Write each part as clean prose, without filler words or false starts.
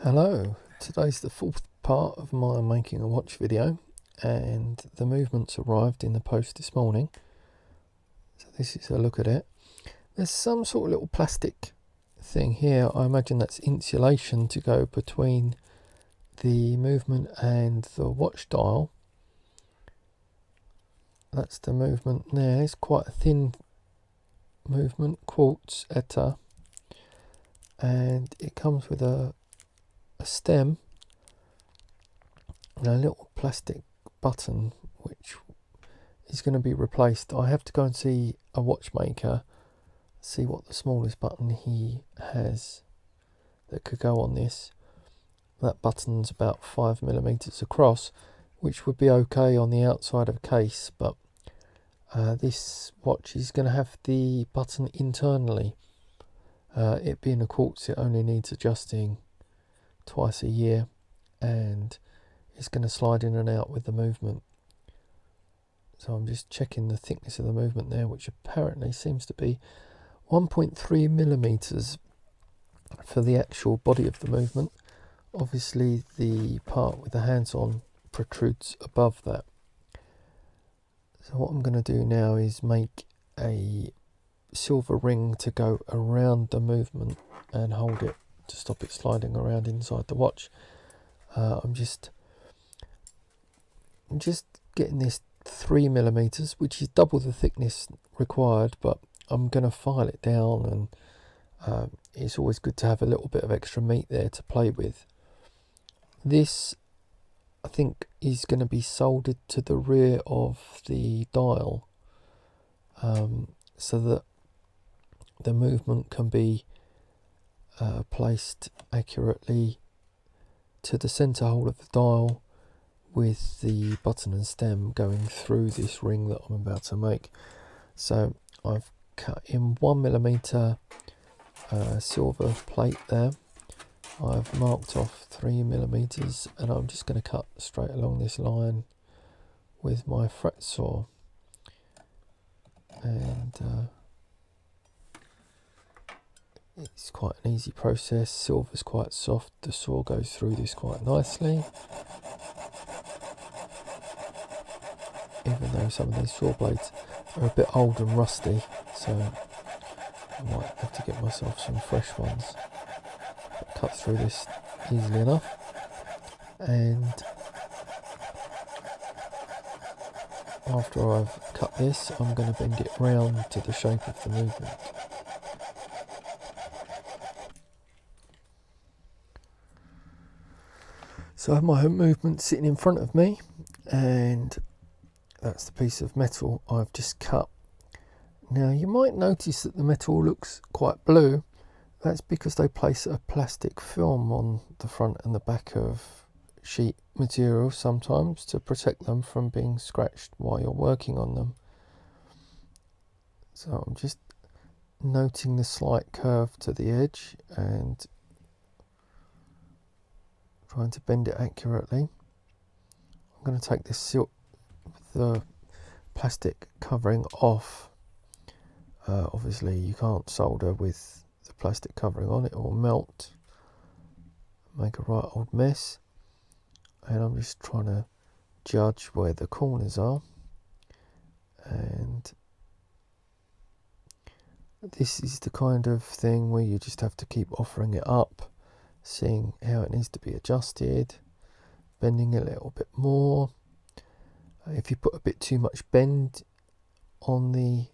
Hello, today's the fourth part of my making a watch video, and the movements arrived in the post this morning. So this is a look at it. There's some sort of little plastic thing here. I imagine that's insulation to go between the movement and the watch dial. That's the movement there. It's quite a thin movement, quartz ETA, and it comes with a stem and a little plastic button which is going to be replaced. I have to go and see a watchmaker, see what the smallest button he has that could go on this. That button's about 5mm across, which would be okay on the outside of a case, but this watch is going to have the button internally. It being a quartz, it only needs adjusting twice a year, and it's going to slide in and out with the movement. So I'm just checking the thickness of the movement there, which apparently seems to be 1.3mm for the actual body of the movement. Obviously the part with the hands on protrudes above that. So what I'm going to do now is make a silver ring to go around the movement and hold it to stop it sliding around inside the watch. I'm just getting this 3mm, which is double the thickness required, but I'm going to file it down, and it's always good to have a little bit of extra meat there to play with. This, I think, is going to be soldered to the rear of the dial, so that the movement can be placed accurately to the center hole of the dial, with the button and stem going through this ring that I'm about to make. So I've cut in 1mm silver plate there. I've marked off 3mm, and I'm just going to cut straight along this line with my fret saw. And it's quite an easy process. Silver's quite soft, the saw goes through this quite nicely. Even though some of these saw blades are a bit old and rusty, so I might have to get myself some fresh ones. But cut through this easily enough, and after I've cut this, I'm going to bend it round to the shape of the movement. So I have my movement sitting in front of me, and that's the piece of metal I've just cut. Now you might notice that the metal looks quite blue. That's because they place a plastic film on the front and the back of sheet material sometimes to protect them from being scratched while you're working on them. So I'm just noting the slight curve to the edge and trying to bend it accurately. I'm going to take the plastic covering off. Obviously you can't solder with the plastic covering on, it will melt, make a right old mess, and I'm just trying to judge where the corners are. And this is the kind of thing where you just have to keep offering it up, seeing how it needs to be adjusted, bending it a little bit more. If you put a bit too much bend on the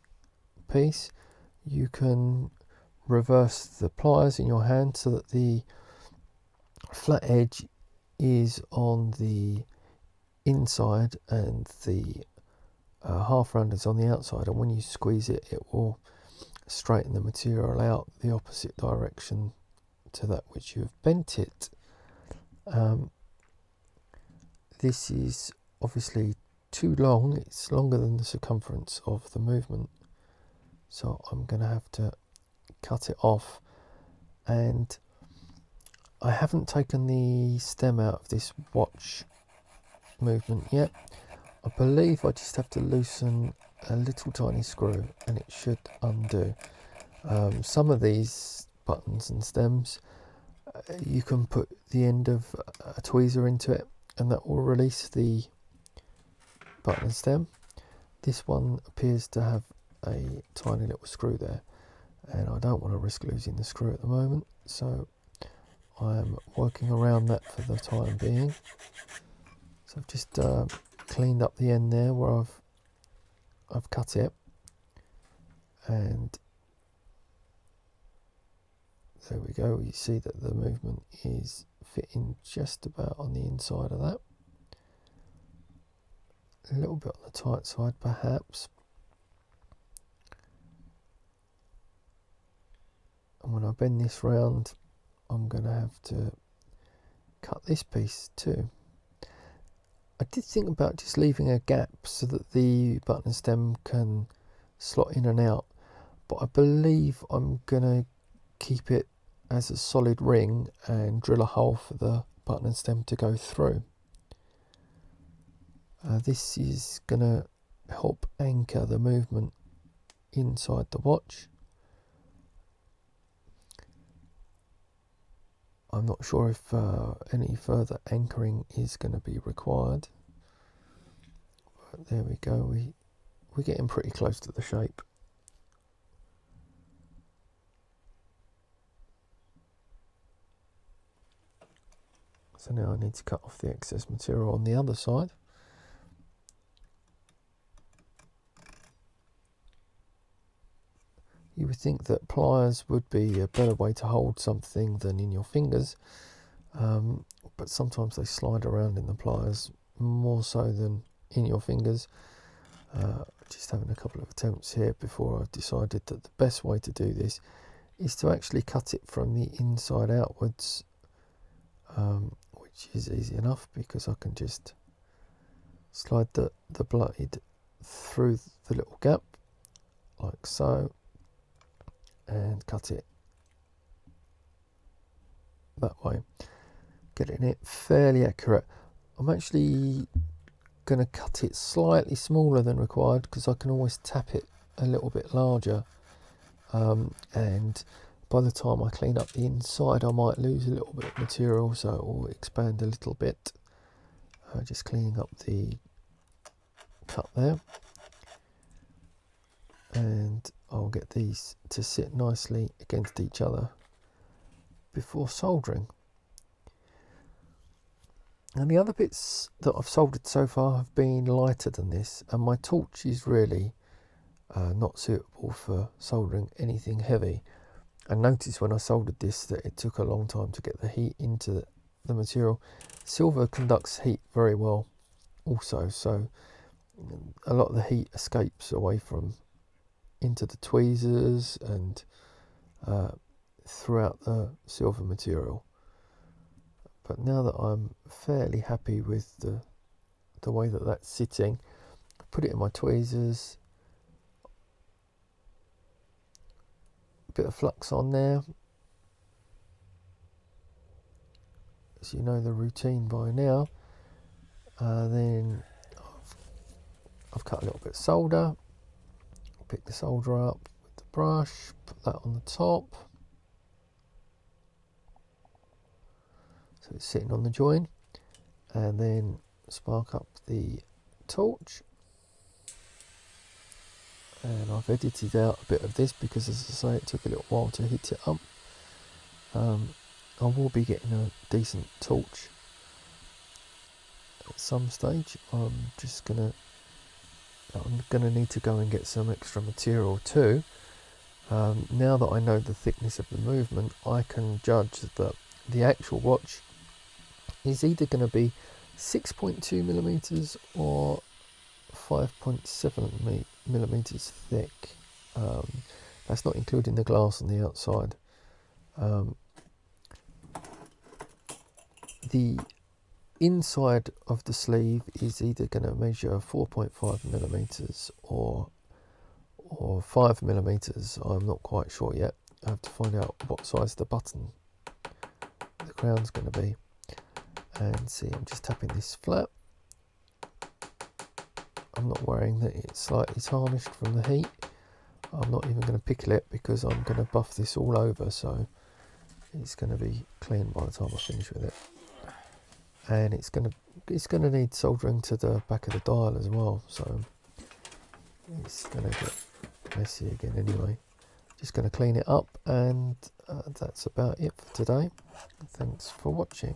piece, you can reverse the pliers in your hand so that the flat edge is on the inside and the half round is on the outside, and when you squeeze it, it will straighten the material out the opposite direction to that which you have bent it. This is obviously too long, it's longer than the circumference of the movement, so I'm going to have to cut it off. And I haven't taken the stem out of this watch movement yet. I believe I just have to loosen a little tiny screw and it should undo. Some of these buttons and stems, you can put the end of a tweezer into it and that will release the button and stem. This one appears to have a tiny little screw there, and I don't want to risk losing the screw at the moment, so I'm working around that for the time being. So I've just cleaned up the end there where I've cut it, and there we go. You see that the movement is fitting just about on the inside of that. A little bit on the tight side perhaps. And when I bend this round, I'm going to have to cut this piece too. I did think about just leaving a gap so that the button stem can slot in and out, but I believe I'm going to keep it as a solid ring and drill a hole for the button stem to go through. This is going to help anchor the movement inside the watch. I'm not sure if any further anchoring is going to be required. But there we go, we're getting pretty close to the shape. So now I need to cut off the excess material on the other side. You would think that pliers would be a better way to hold something than in your fingers, but sometimes they slide around in the pliers more so than in your fingers. Just having a couple of attempts here before I decided that the best way to do this is to actually cut it from the inside outwards, which is easy enough because I can just slide the blade through the little gap like so and cut it that way, getting it fairly accurate. I'm actually going to cut it slightly smaller than required because I can always tap it a little bit larger, and by the time I clean up the inside I might lose a little bit of material, so it will expand a little bit. Just cleaning up the cut there, and I'll get these to sit nicely against each other before soldering. And the other bits that I've soldered so far have been lighter than this, and my torch is really not suitable for soldering anything heavy. I noticed when I soldered this that it took a long time to get the heat into the material. Silver conducts heat very well also, so a lot of the heat escapes away from into the tweezers and throughout the silver material. But now that I'm fairly happy with the way that that's sitting, I put it in my tweezers, a bit of flux on there, as you know the routine by now. Then I've cut a little bit of solder, pick the solder up with the brush, put that on the top, so it's sitting on the join, and then spark up the torch. And I've edited out a bit of this because, as I say, it took a little while to heat it up. I will be getting a decent torch at some stage. I'm gonna need to go and get some extra material too. Now that I know the thickness of the movement, I can judge that the actual watch is either going to be 6.2 millimeters or 5.7 millimeters thick. That's not including the glass on the outside. The inside of the sleeve is either going to measure 4.5 millimeters or 5 millimeters. I'm not quite sure yet. I have to find out what size the button, the crown's going to be. And see, I'm just tapping this flat. I I'm not worrying that it's slightly tarnished from the heat. I'm not even going to pickle it because I'm going to buff this all over, so it's going to be clean by the time I finish with it. And it's going to need soldering to the back of the dial as well, so it's going to get messy again anyway. Just going to clean it up, and that's about it for today. Thanks for watching.